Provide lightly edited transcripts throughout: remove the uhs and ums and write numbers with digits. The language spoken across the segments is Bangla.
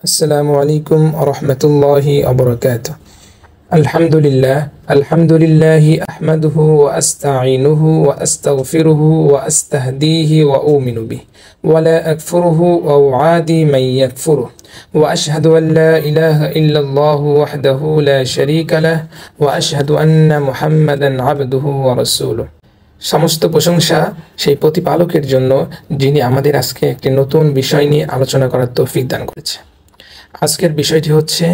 আসসালামু আলাইকুম ওয়া রাহমাতুল্লাহি ওয়া বারাকাতুহু। আলহামদুলিল্লাহি আহমাদুহু ওয়া আস্তাঈনুহু ওয়া আস্তাগফিরুহু ওয়া আস্তাহদিহি ওয়া উমিনু বিহি ওয়া লা আকফুরুহু ওয়া উআদি মান ইয়াকফুরুহু ওয়া আশহাদু আন লা ইলাহা ইল্লাল্লাহু ওয়াহদাহু লা শারীকা লাহু ওয়া আশহাদু আন্না মুহাম্মাদান আবদুহু ওয়া রাসূলুহু। সমস্ত প্রশংসা সেই প্রতিপালকের জন্য, যিনি আমাদের আজকে একটি নতুন বিষয় নিয়ে আলোচনা করার তৌফিক দান করেছে। আজকের বিষয়টি হচ্ছে,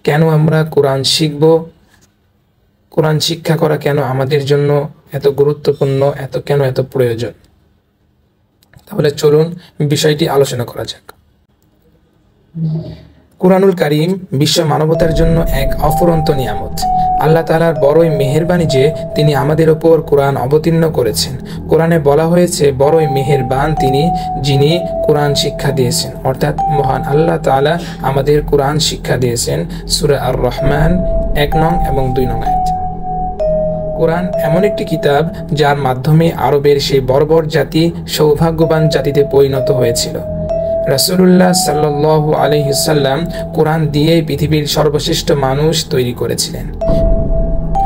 কেন আমরা কোরআন শিখব, কোরআন শিক্ষা করা কেন আমাদের জন্য এত গুরুত্বপূর্ণ, এত প্রয়োজন। তাহলে চলুন বিষয়টি আলোচনা করা যাক। কুরআনুল কারীম বিশ্ব মানবতার জন্য এক অফুরন্ত নিয়ামত। আল্লাহ তাআলার বড়ই মেহেরবানি যে তিনি আমাদের ওপর কোরআন অবতীর্ণ করেছেন। কোরআনে বলা হয়েছে, বড়ই মেহেরবান তিনি, যিনি কোরআন শিক্ষা দিয়েছেন, অর্থাৎ মহান আল্লাহ তাআলা আমাদের কোরআন শিক্ষা দিয়েছেন। সূরা আর রহমান 1 নং এবং 2 নং আয়াত। কোরআন এমন একটি কিতাব যার মাধ্যমে আরবের সেই বর্বর জাতি সৌভাগ্যবান জাতিতে পরিণত হয়েছিল। রাসূলুল্লাহ সাল্লাল্লাহু আলাইহি ওয়াসাল্লাম কোরআন দিয়ে পৃথিবীর সর্বশ্রেষ্ঠ মানুষ তৈরি করেছিলেন।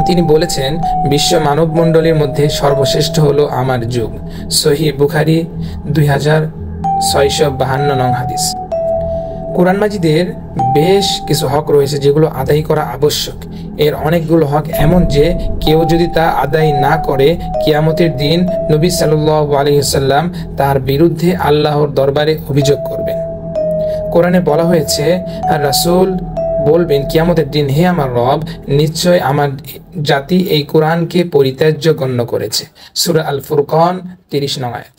তিনি বলেছেন, বিশ্ব মানবমণ্ডলীর মধ্যে সর্বশ্রেষ্ঠ হলো আমার যুগ। সহিহ বুখারী 2652 নং হাদিস। কোরআন মাজিদের বেশ কিছু হক রয়েছে যেগুলো আদায় করা আবশ্যক। এর অনেকগুলো হক এমন যে কেউ যদি তা আদায় না করে, কিয়ামতের দিন নবী সাল্লাল্লাহু আলাইহি ওয়াসাল্লাম তার বিরুদ্ধে আল্লাহর দরবারে অভিযোগ করবেন। কোরআনে বলা হয়েছে, আর রাসূল বলবেন কিয়ামতের দিন, হে আমার রব, নিশ্চয় আমার জাতি এই কোরআনকে পরিত্যাজ্য গণ্য করেছে। সূরা আল ফুরকান 30 নং আয়াত।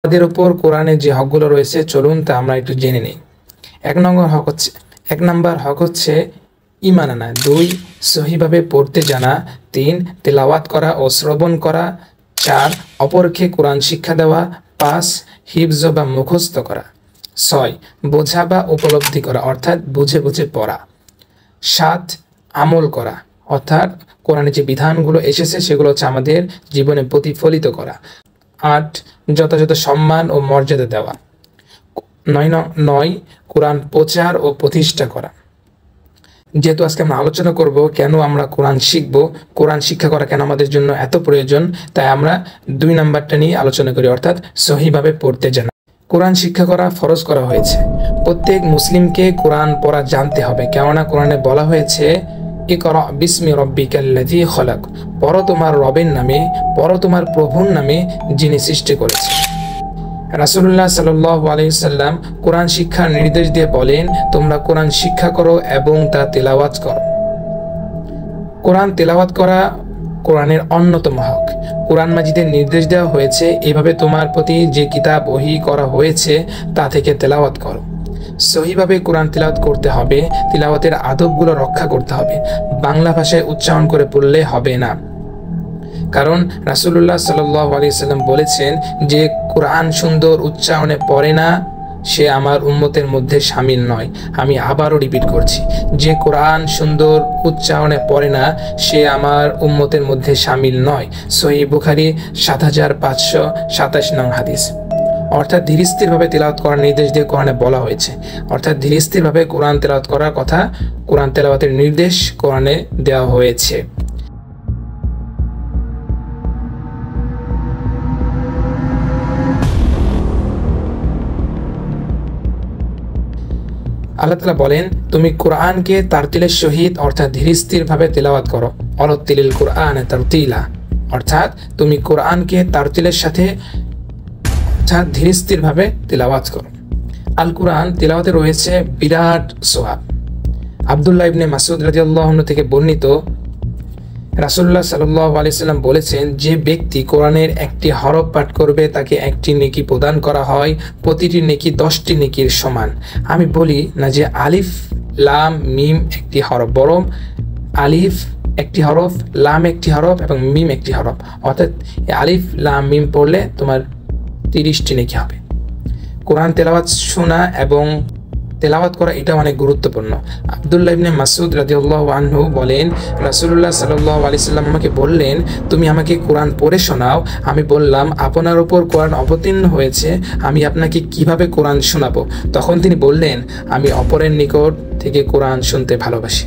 আমাদের উপর কোরআনে যে হকগুলো রয়েছে, চলুন তা আমরা একটু জেনে নিই। 1 নম্বর হক হচ্ছে ঈমান আনা। 2 সহিভাবে পড়তে জানা। 3 তেলাওয়াত করা ও শ্রবণ করা। 4 অপরকে কোরআন শিক্ষা দেওয়া। 5 হিফজ বা মুখস্থ করা। 6 বোঝা বা উপলব্ধি করা, অর্থাৎ বুঝে বুঝে পড়া। 7 আমল করা, অর্থাৎ কোরআনে যে বিধানগুলো এসেছে সেগুলো হচ্ছে আমাদের জীবনে প্রতিফলিত করা। 8 যথাযথ সম্মান ও মর্যাদা দেওয়া। 9 কোরআন প্রচার ও প্রতিষ্ঠা করা। যেহেতু আজকে আমরা আলোচনা করব কেন আমরা কোরআন শিখব, কোরআন শিক্ষা করা কেন আমাদের জন্য এত প্রয়োজন, তাই আমরা 2 নম্বরটা নিয়ে আলোচনা করি, অর্থাৎ সহিভাবে পড়তে জানা। কোরআন শিক্ষা করা ফরজ করা হয়েছে। প্রত্যেক মুসলিমকে কোরআন পড়া জানতে হবে, কেননা কোরআনে বলা হয়েছে, ইকরা বিসমি রব্বিকাল্লাযী খলাক, পড়ো তোমার রবের নামে, পড়ো তোমার প্রভুর নামে, যিনি সৃষ্টি করেছে। রাসূলুল্লাহ সাল্লাল্লাহু আলাইহি ওয়াসাল্লাম কোরআন শিক্ষার নির্দেশ দিয়ে বলেন, তোমরা কোরআন শিক্ষা করো এবং তা তেলাওয়াত করো। কোরআন তেলাওয়াত করা কোরআনের অন্যতম হক। কোরআন মাজিদের নির্দেশ দেওয়া হয়েছে, এভাবে তোমার প্রতি যে কিতাব ওহী করা হয়েছে তা থেকে তেলাওয়াত করো। সহিভাবে কোরআন তেলাওয়াত করতে হবে, তেলাওয়াতের আদবগুলো রক্ষা করতে হবে। বাংলা ভাষায় উচ্চারণ করে পড়লে হবে না, কারণ রাসূলুল্লাহ সাল্লাল্লাহু আলাইহি ওয়াসাল্লাম বলেছেন, যে কোরআন সুন্দর উচ্চারণে পড়ে না সে আমার উম্মতের মধ্যে শামিল নয়। আমি আবারও রিপিট করছি, যে কোরআন সুন্দর উচ্চারণে পড়ে না সে আমার উম্মতের মধ্যে শামিল নয়। সহিহ বুখারী 7527 নং হাদিস। অর্থাৎ ধীরস্থিরভাবে তেলাওয়াত করার নির্দেশ দিয়ে কোরআনে বলা হয়েছে, অর্থাৎ ধীরস্থিরভাবে কোরআন তেলাওয়াত করার কথা, কোরআন তেলাওয়াতের নির্দেশ কোরআনে দেওয়া হয়েছে। আল্লাহ তাআলা বলেন, তুমি কোরআনকে তারতিলের সহিত, অর্থাৎ ধীরস্থিরভাবে তেলাওয়াত করো। অরতিলিল কোরআন তারতিলা, অর্থাৎ তুমি কোরআনকে তারতিলের সাথে, অর্থাৎ ধীরস্থিরভাবে তেলাওয়াত করো। আল কোরআন তেলাওয়াতে রয়েছে বিরাট সওয়াব। আব্দুল্লাহ ইবনে মাসউদ রাদিয়াল্লাহু আনহু থেকে বর্ণিত, রাসূলুল্লাহ সাল্লাল্লাহু আলাইহি ওয়াসাল্লাম বলেছেন, যে ব্যক্তি কোরআনের একটি হরফ পাঠ করবে তাকে একটি নেকি প্রদান করা হয়, প্রতিটি নেকি 10টি নেকির সমান। আমি বলি না যে আলিফ লাম মিম একটি হরফ, বরং আলিফ একটি হরফ, লাম একটি হরফ এবং মিম একটি হরফ, অর্থাৎ আলিফ লাম মিম পড়লে তোমার 30টি নেকি হবে। কোরআন তেলাওয়াত শোনা এবং তেলাওয়াত করা এটা অনেক গুরুত্বপূর্ণ। আব্দুল্লাহ ইবনে মাসউদ রাদিয়াল্লাহু আনহু বলেন, রাসূলুল্লাহ সাল্লাল্লাহু আলাইহি সাল্লাম আমাকে বললেন, তুমি আমাকে কোরআন পড়ে শোনাও। আমি বললাম, আপনার উপর কোরআন অবতীর্ণ হয়েছে, আমি আপনাকে কিভাবে কোরআন শোনাবো? তখন তিনি বললেন, আমি অপরের নিকট থেকে কোরআন শুনতে ভালোবাসি।